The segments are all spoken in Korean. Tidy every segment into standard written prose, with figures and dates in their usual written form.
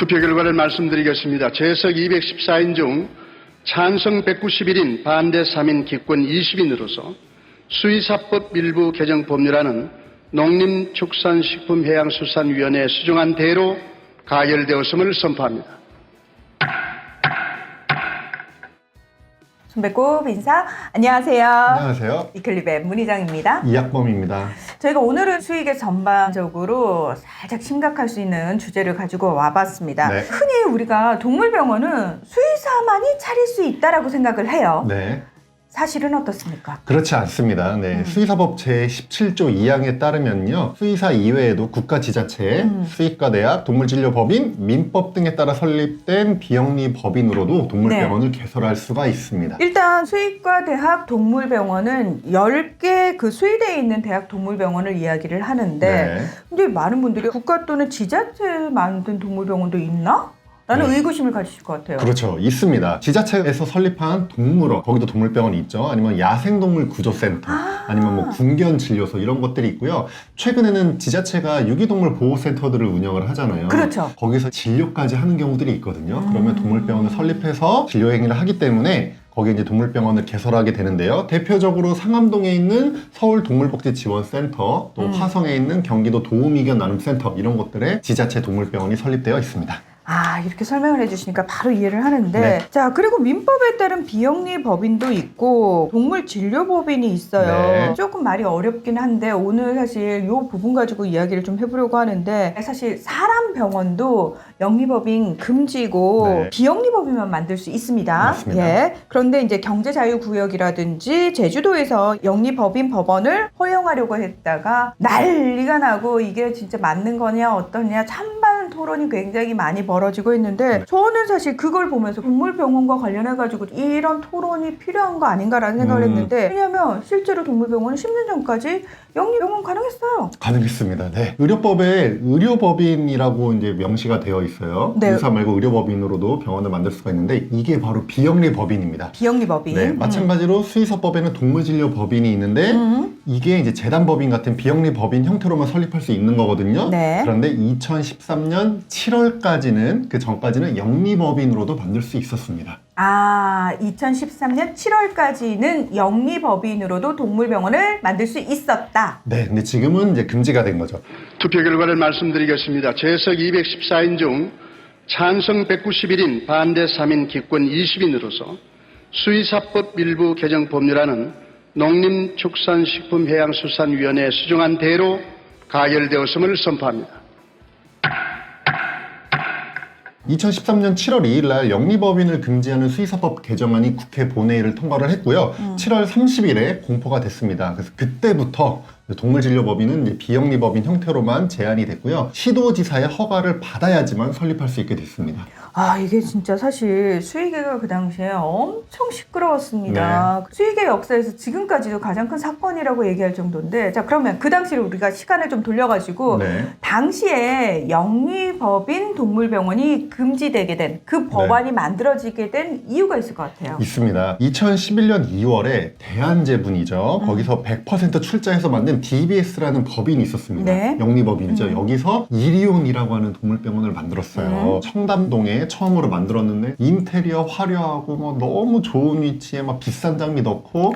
투표 결과를 말씀드리겠습니다. 재석 214인 중 찬성 191인, 반대 3인, 기권 20인으로서 수의사법 일부 개정 법률안은 농림축산식품해양수산위원회에 수정한 대로 가결되었음을 선포합니다. 손배꼽 인사. 안녕하세요. 안녕하세요. 이클립의 문희정입니다. 이학범입니다. 저희가 오늘은 수익에 전반적으로 살짝 심각할 수 있는 주제를 가지고 와봤습니다. 네. 흔히 우리가 동물병원은 수의사만이 차릴 수 있다라고 생각을 해요. 네. 사실은 어떻습니까? 그렇지 않습니다. 네. 수의사법 제17조 2항에 따르면요. 수의사 이외에도 국가지자체, 수의과대학, 동물진료법인, 민법 등에 따라 설립된 비영리 법인으로도 동물병원을 개설할 수가 있습니다. 일단 수의과 대학 동물병원은 10개 그 수의대에 있는 대학 동물병원을 이야기를 하는데 네. 근데 많은 분들이 국가 또는 지자체 만든 동물병원도 있나? 라는 네. 의구심을 가지실 것 같아요. 그렇죠. 있습니다. 지자체에서 설립한 동물원, 거기도 동물병원이 있죠. 아니면 야생동물 구조센터, 아니면 뭐 군견진료소 이런 것들이 있고요. 최근에는 지자체가 유기동물 보호센터들을 운영을 하잖아요. 그렇죠. 거기서 진료까지 하는 경우들이 있거든요. 그러면 동물병원을 설립해서 진료 행위를 하기 때문에 거기에 이제 동물병원을 개설하게 되는데요. 대표적으로 상암동에 있는 서울동물복지지원센터, 또 화성에 있는 경기도 도우미견 나눔센터 이런 곳들에 지자체 동물병원이 설립되어 있습니다. 아, 이렇게 설명을 해주시니까 바로 이해를 하는데 네. 자, 그리고 민법에 따른 비영리 법인도 있고 동물진료법인이 있어요. 네. 조금 말이 어렵긴 한데 오늘 사실 이 부분 가지고 이야기를 좀 해보려고 하는데 사실 사람 병원도 영리법인 금지고 네. 비영리법인만 만들 수 있습니다. 맞습니다. 예. 그런데 이제 경제자유구역이라든지 제주도에서 영리법인 법원을 허용하려고 했다가 난리가 나고 이게 진짜 맞는 거냐 어떠냐 찬반 토론이 굉장히 많이 벌어지고 있는데 저는 사실 그걸 보면서 동물병원과 관련해가지고 이런 토론이 필요한 거 아닌가라는 생각을 했는데 왜냐면 실제로 동물병원은 10년 전까지 영리병원 가능했어요. 가능했습니다. 네. 의료법에 의료법인이라고 이제 명시가 되어 있어요. 네. 의사 말고 의료법인으로도 병원을 만들 수가 있는데 이게 바로 비영리법인입니다. 비영리법인. 네, 마찬가지로 수의사법에는 동물진료법인이 있는데 이게 이제 재단법인 같은 비영리법인 형태로만 설립할 수 있는 거거든요. 네. 그런데 2013년 7월까지는 그 전까지는 영리법인으로도 만들 수 있었습니다. 아, 2013년 7월까지는 영리법인으로도 동물병원을 만들 수 있었다. 네, 근데 지금은 이제 금지가 된 거죠. 투표 결과를 말씀드리겠습니다. 재석 214인 중 찬성 191인, 반대 3인, 기권 20인으로서 수의사법 일부 개정 법률안은 농림축산식품해양수산위원회에 수정한 대로 가결되었음을 선포합니다. 2013년 7월 2일 날 영리법인을 금지하는 수의사법 개정안이 국회 본회의를 통과를 했고요. 7월 30일에 공포가 됐습니다. 그래서 그때부터 동물진료법인은 이제 비영리법인 형태로만 제한이 됐고요. 시도지사의 허가를 받아야지만 설립할 수 있게 됐습니다. 아, 이게 진짜 사실 수의계가 그 당시에 엄청 시끄러웠습니다. 수의계 역사에서 지금까지도 가장 큰 사건이라고 얘기할 정도인데 자, 그러면 그 당시를 우리가 시간을 좀 돌려가지고 네. 당시에 영리법인 동물병원이 금지되게 된 그 법안이 만들어지게 된 이유가 있을 것 같아요. 있습니다. 2011년 2월에 대한제분이죠. 거기서 100% 출자해서 만든 DBS라는 법인이 있었습니다. 네. 영리법인이죠. 여기서 이리온이라고 하는 동물병원을 만들었어요. 청담동에 처음으로 만들었는데 인테리어 화려하고 뭐 너무 좋은 위치에 막 비싼 장비 넣고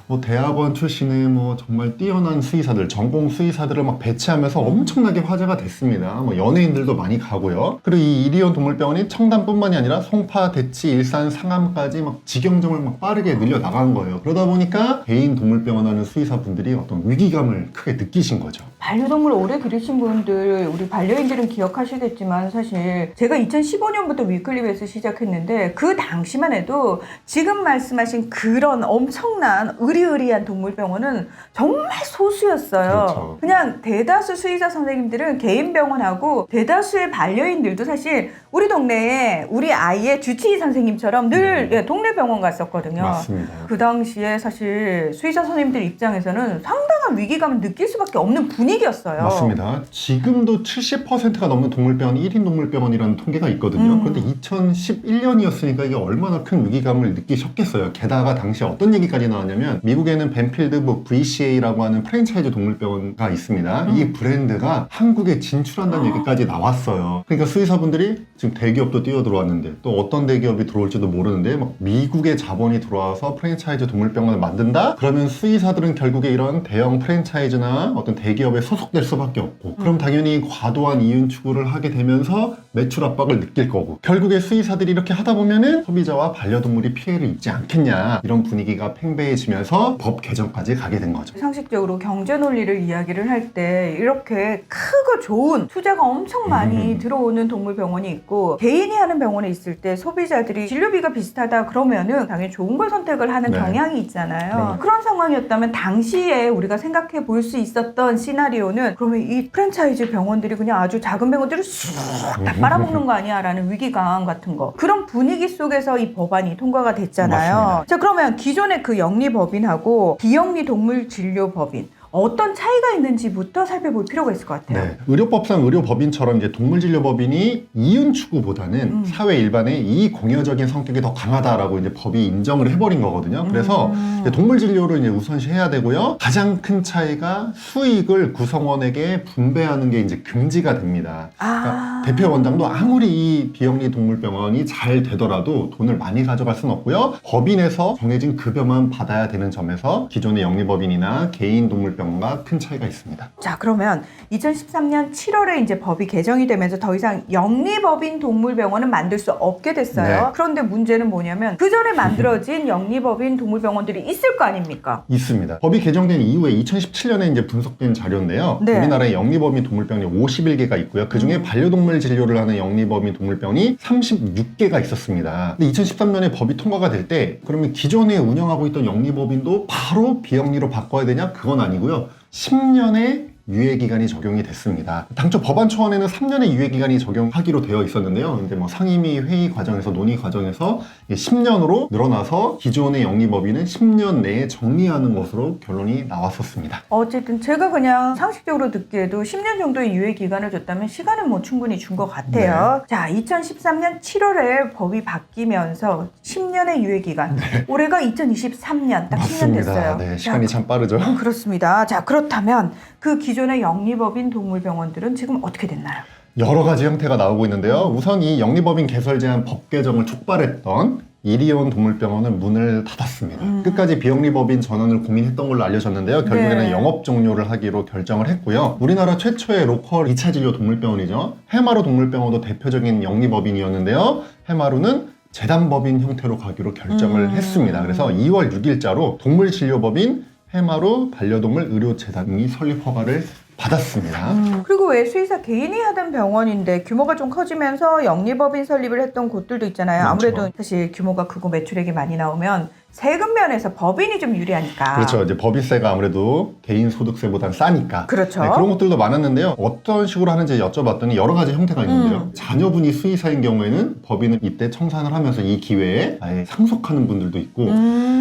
뭐 대학원 출신의 뭐 정말 뛰어난 수의사들, 전공 수의사들을 막 배치하면서 엄청나게 화제가 됐습니다. 뭐 연예인들도 많이 가고요. 그리고 이 이리온 동물병원이 청담뿐만이 아니라 송파, 대치, 일산, 상암까지 막 직영점을 막 빠르게 늘려 나간 거예요. 그러다 보니까 개인 동물병원 하는 수의사분들이 어떤 위기감을 크게 느끼신 거죠. 반려동물 오래 기르신 분들, 우리 반려인들은 기억하시겠지만 사실 제가 2015년부터 위클립에서 시작했는데 그 당시만 해도 지금 말씀하신 그런 엄청난 의리의리한 동물병원은 정말 소수였어요. 그렇죠. 그냥 대다수 수의사 선생님들은 개인 병원하고 대다수의 반려인들도 사실 우리 동네에 우리 아이의 주치의 선생님처럼 늘 예, 동네 병원 갔었거든요. 맞습니다. 그 당시에 사실 수의사 선생님들 입장에서는 상당한 위기감을 느낄 수밖에 없는 분위기 분위기였어요. 맞습니다. 지금도 70%가 넘는 동물병원 1인 동물병원이라는 통계가 있거든요. 그런데 2011년이었으니까 이게 얼마나 큰 위기감을 느끼셨겠어요. 게다가 당시 어떤 얘기까지 나왔냐면 미국에는 벤필드 뭐 VCA라고 하는 프랜차이즈 동물병원가 있습니다. 이 브랜드가 한국에 진출한다는 얘기까지 나왔어요. 그러니까 수의사분들이 지금 대기업도 뛰어들어왔는데 또 어떤 대기업이 들어올지도 모르는데 막 미국의 자본이 들어와서 프랜차이즈 동물병원을 만든다? 그러면 수의사들은 결국에 이런 대형 프랜차이즈나 어떤 대기업에 소속될 수밖에 없고 그럼 당연히 과도한 이윤 추구를 하게 되면서 매출 압박을 느낄 거고 결국에 수의사들이 이렇게 하다 보면은 소비자와 반려동물이 피해를 입지 않겠냐 이런 분위기가 팽배해지면서 법 개정까지 가게 된 거죠. 상식적으로 경제 논리를 이야기를 할 때 이렇게 크고 좋은 투자가 엄청 많이 들어오는 동물병원이 있고 개인이 하는 병원에 있을 때 소비자들이 진료비가 비슷하다 그러면은 당연히 좋은 걸 선택을 하는 네. 경향이 있잖아요. 그럼요. 그런 상황이었다면 당시에 우리가 생각해 볼 수 있었던 시나리오는 그러면 이 프랜차이즈 병원들이 그냥 아주 작은 병원들을 쑥 다 빨아먹는 거 아니야 라는 위기감 같은 거 그런 분위기 속에서 이 법안이 통과가 됐잖아요. 맞습니다. 자 그러면 기존의 그 영리법인하고 비영리 동물진료법인 어떤 차이가 있는지부터 살펴볼 필요가 있을 것 같아요. 네. 의료법상 의료법인처럼 이제 동물진료법인이 이윤 추구보다는 사회 일반의 이익 공여적인 성격이 더 강하다라고 이제 법이 인정을 해버린 거거든요. 그래서 이제 동물진료를 이제 우선시해야 되고요. 가장 큰 차이가 수익을 구성원에게 분배하는 게 이제 금지가 됩니다. 그러니까 대표 원장도 아무리 이 비영리 동물병원이 잘 되더라도 돈을 많이 가져갈 수는 없고요. 법인에서 정해진 급여만 받아야 되는 점에서 기존의 영리법인이나 개인 동물병원과 큰 차이가 있습니다. 자 그러면 2013년 7월에 이제 법이 개정이 되면서 더 이상 영리법인 동물병원은 만들 수 없게 됐어요. 네. 그런데 문제는 뭐냐면 그 전에 만들어진 영리법인 동물병원들이 있을 거 아닙니까? 있습니다. 법이 개정된 이후에 2017년에 이제 분석된 자료인데요. 네. 우리나라에 영리법인 동물병원이 51개가 있고요. 그중에 반려동물 진료를 하는 영리법인 동물병원이 36개가 있었습니다. 근데 2013년에 법이 통과가 될 때 그러면 기존에 운영하고 있던 영리법인도 바로 비영리로 바꿔야 되냐? 그건 아니고요. 10년의 유예기간이 적용이 됐습니다. 당초 법안 초안에는 3년의 유예기간이 적용하기로 되어 있었는데요. 근데 뭐 상임위 회의 과정에서 논의 과정에서 10년으로 늘어나서 기존의 영리법인은 10년 내에 정리하는 것으로 결론이 나왔었습니다. 어쨌든 제가 그냥 상식적으로 듣기에도 10년 정도의 유예 기간을 줬다면 시간은 뭐 충분히 준 것 같아요. 자, 2013년 7월에 법이 바뀌면서 10년의 유예 기간. 올해가 2023년 딱 10년 됐어요. 네, 시간이 참 빠르죠. 그렇습니다. 자, 그렇다면 그 기존의 영리법인 동물병원들은 지금 어떻게 됐나요? 여러 가지 형태가 나오고 있는데요. 우선 이 영리법인 개설 제한 법 개정을 촉발했던 이리온 동물병원은 문을 닫았습니다. 끝까지 비영리법인 전환을 고민했던 걸로 알려졌는데요. 결국에는 네. 영업 종료를 하기로 결정을 했고요. 우리나라 최초의 로컬 2차 진료 동물병원이죠. 해마루 동물병원도 대표적인 영리법인이었는데요. 해마루는 재단법인 형태로 가기로 결정을 했습니다. 그래서 2월 6일자로 동물진료법인 해마루 반려동물 의료재단이 설립 허가를 받았습니다. 그리고 왜 수의사 개인이 하던 병원인데 규모가 좀 커지면서 영리법인 설립을 했던 곳들도 있잖아요. 그렇죠. 아무래도 사실 규모가 크고 매출액이 많이 나오면 세금 면에서 법인이 좀 유리하니까. 그렇죠. 이제 법인세가 아무래도 개인 소득세보다는 싸니까. 그렇죠. 네, 그런 것들도 많았는데요. 어떤 식으로 하는지 여쭤봤더니 여러 가지 형태가 있는데요. 자녀분이 수의사인 경우에는 법인을 입대 청산을 하면서 이 기회에 아예 상속하는 분들도 있고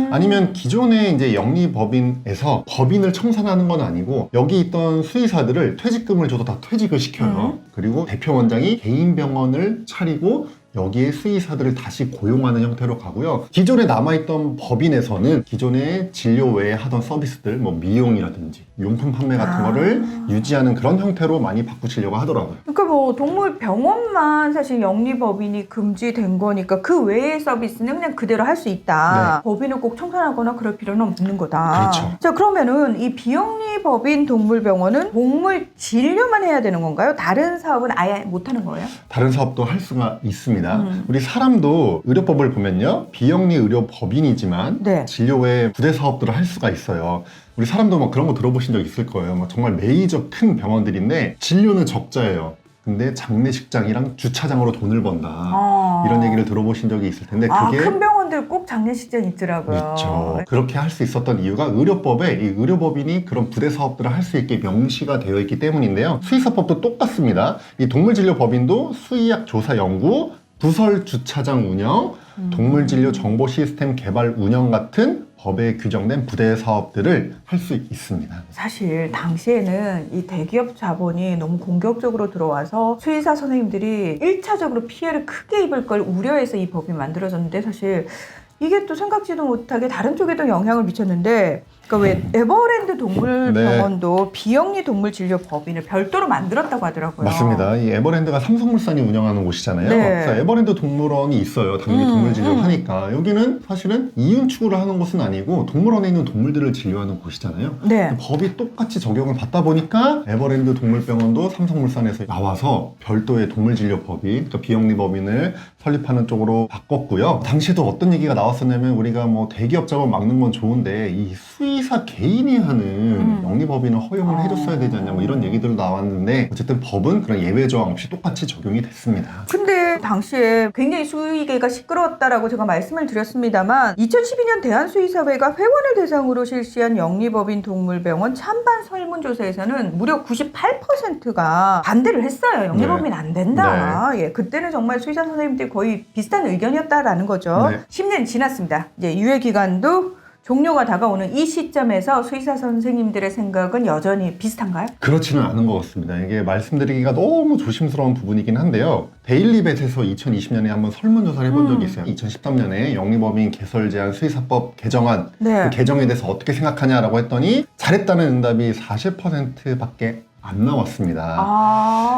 아니면 기존의 이제 영리법인에서 법인을 청산하는 건 아니고 여기 있던 수의사들을 퇴직금을 줘도 다 퇴직을 시켜요. 그리고 대표 원장이 개인 병원을 차리고 여기에 수의사들을 다시 고용하는 형태로 가고요. 기존에 남아있던 법인에서는 기존에 진료 외에 하던 서비스들, 뭐 미용이라든지 용품 판매 같은 거를 유지하는 그런 형태로 많이 바꾸시려고 하더라고요. 그러니까 뭐 동물 병원만 사실 영리법인이 금지된 거니까 그 외의 서비스는 그냥 그대로 할 수 있다. 법인을 꼭 청산하거나 그럴 필요는 없는 거다. 그렇죠. 자, 그러면은 이 비영리법인 동물병원은 동물 진료만 해야 되는 건가요? 다른 사업은 아예 못 하는 거예요? 다른 사업도 할 수가 있습니다. 우리 사람도 의료법을 보면요. 비영리 의료법인이지만 네. 진료 외에 부대 사업들을 할 수가 있어요. 우리 사람도 막 그런 거 들어보신 적 있을 거예요. 막 정말 메이저 큰 병원들인데 진료는 적자예요. 근데 장례식장이랑 주차장으로 돈을 번다. 이런 얘기를 들어보신 적이 있을 텐데 그게 큰 병원들 꼭 장례식장 있더라고요. 있죠. 그렇게 할 수 있었던 이유가 의료법에 이 의료법인이 그런 부대 사업들을 할 수 있게 명시가 되어 있기 때문인데요. 수의사법도 똑같습니다. 이 동물진료법인도 수의학 조사 연구, 부설 주차장 운영, 동물진료 정보 시스템 개발 운영 같은 법에 규정된 부대 사업들을 할 수 있습니다. 사실 당시에는 이 대기업 자본이 너무 공격적으로 들어와서 수의사 선생님들이 1차적으로 피해를 크게 입을 걸 우려해서 이 법이 만들어졌는데 사실 이게 또 생각지도 못하게 다른 쪽에도 영향을 미쳤는데 그러니까 왜 에버랜드 동물병원도 비영리 동물 진료 법인을 별도로 만들었다고 하더라고요. 맞습니다. 이 에버랜드가 삼성물산이 운영하는 곳이잖아요. 네. 그래서 에버랜드 동물원이 있어요. 당연히 동물 진료를 하니까. 여기는 사실은 이윤 추구를 하는 곳은 아니고 동물원에 있는 동물들을 진료하는 곳이잖아요. 네. 법이 똑같이 적용을 받다 보니까 에버랜드 동물병원도 삼성물산에서 나와서 별도의 동물진료법인, 그러니까 비영리 법인을 설립하는 쪽으로 바꿨고요. 당시에도 어떤 얘기가 나왔었냐면 우리가 뭐 대기업 자본 막는 건 좋은데 이 수의사 개인이 하는 영리법인을 허용을 해줬어야 되지 않냐 뭐 이런 얘기들도 나왔는데 어쨌든 법은 그런 예외 조항 없이 똑같이 적용이 됐습니다. 근데 당시에 굉장히 수의계가 시끄러웠다라고 제가 말씀을 드렸습니다만 2012년 대한수의사회가 회원을 대상으로 실시한 영리법인 동물병원 찬반 설문조사에서는 무려 98%가 반대를 했어요. 영리법인 안 된다. 예, 그때는 정말 수의사 선생님들이 거의 비슷한 의견이었다라는 거죠. 네. 10년 지났습니다. 이제 유예기간도 종료가 다가오는 이 시점에서 수의사 선생님들의 생각은 여전히 비슷한가요? 그렇지는 않은 것 같습니다. 이게 말씀드리기가 너무 조심스러운 부분이긴 한데요. 데일리벳에서 2020년에 한번 설문조사를 해본 적이 있어요. 2013년에 영리법인 개설 제한 수의사법 개정안 네. 그 개정에 대해서 어떻게 생각하냐라고 했더니 잘했다는 응답이 40%밖에 안 나왔습니다.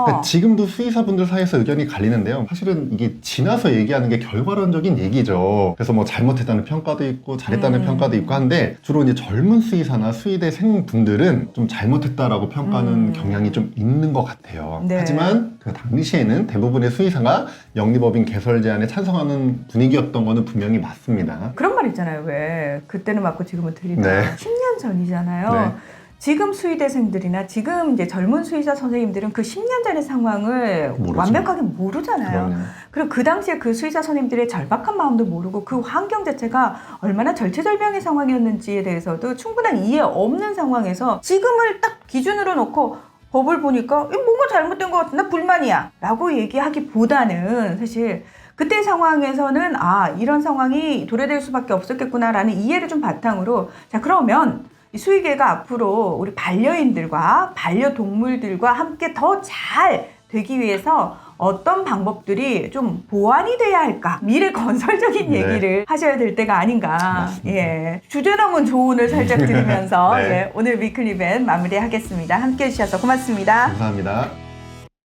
그러니까 지금도 수의사분들 사이에서 의견이 갈리는데요. 사실은 이게 지나서 얘기하는 게 결과론적인 얘기죠. 그래서 뭐 잘못했다는 평가도 있고 잘했다는 평가도 있고 한데 주로 이제 젊은 수의사나 수의대생 분들은 좀 잘못했다라고 평가하는 경향이 좀 있는 것 같아요. 네. 하지만 그 당시에는 대부분의 수의사가 영리법인 개설 제안에 찬성하는 분위기였던 거는 분명히 맞습니다. 그런 말 있잖아요. 왜 그때는 맞고 지금은 틀리다. 네. 10년 전이잖아요. 네. 지금 수의대생들이나 지금 이제 젊은 수의사 선생님들은 그 10년 전의 상황을 모르죠. 완벽하게 모르잖아요. 그럼요. 그리고 그 당시에 그 수의사 선생님들의 절박한 마음도 모르고 그 환경 자체가 얼마나 절체절명의 상황이었는지에 대해서도 충분한 이해 없는 상황에서 지금을 딱 기준으로 놓고 법을 보니까 뭔가 잘못된 것 같은데 불만이야 라고 얘기하기보다는 사실 그때 상황에서는 이런 상황이 도래될 수밖에 없었겠구나라는 이해를 좀 바탕으로 자 그러면 이 수의계가 앞으로 우리 반려인들과 반려동물들과 함께 더 잘 되기 위해서 어떤 방법들이 좀 보완이 돼야 할까? 미래 건설적인 네. 얘기를 하셔야 될 때가 아닌가. 맞습니다. 예. 주제넘은 조언을 살짝 드리면서 네. 예, 오늘 위클리밴 마무리하겠습니다. 함께 해주셔서 고맙습니다. 감사합니다.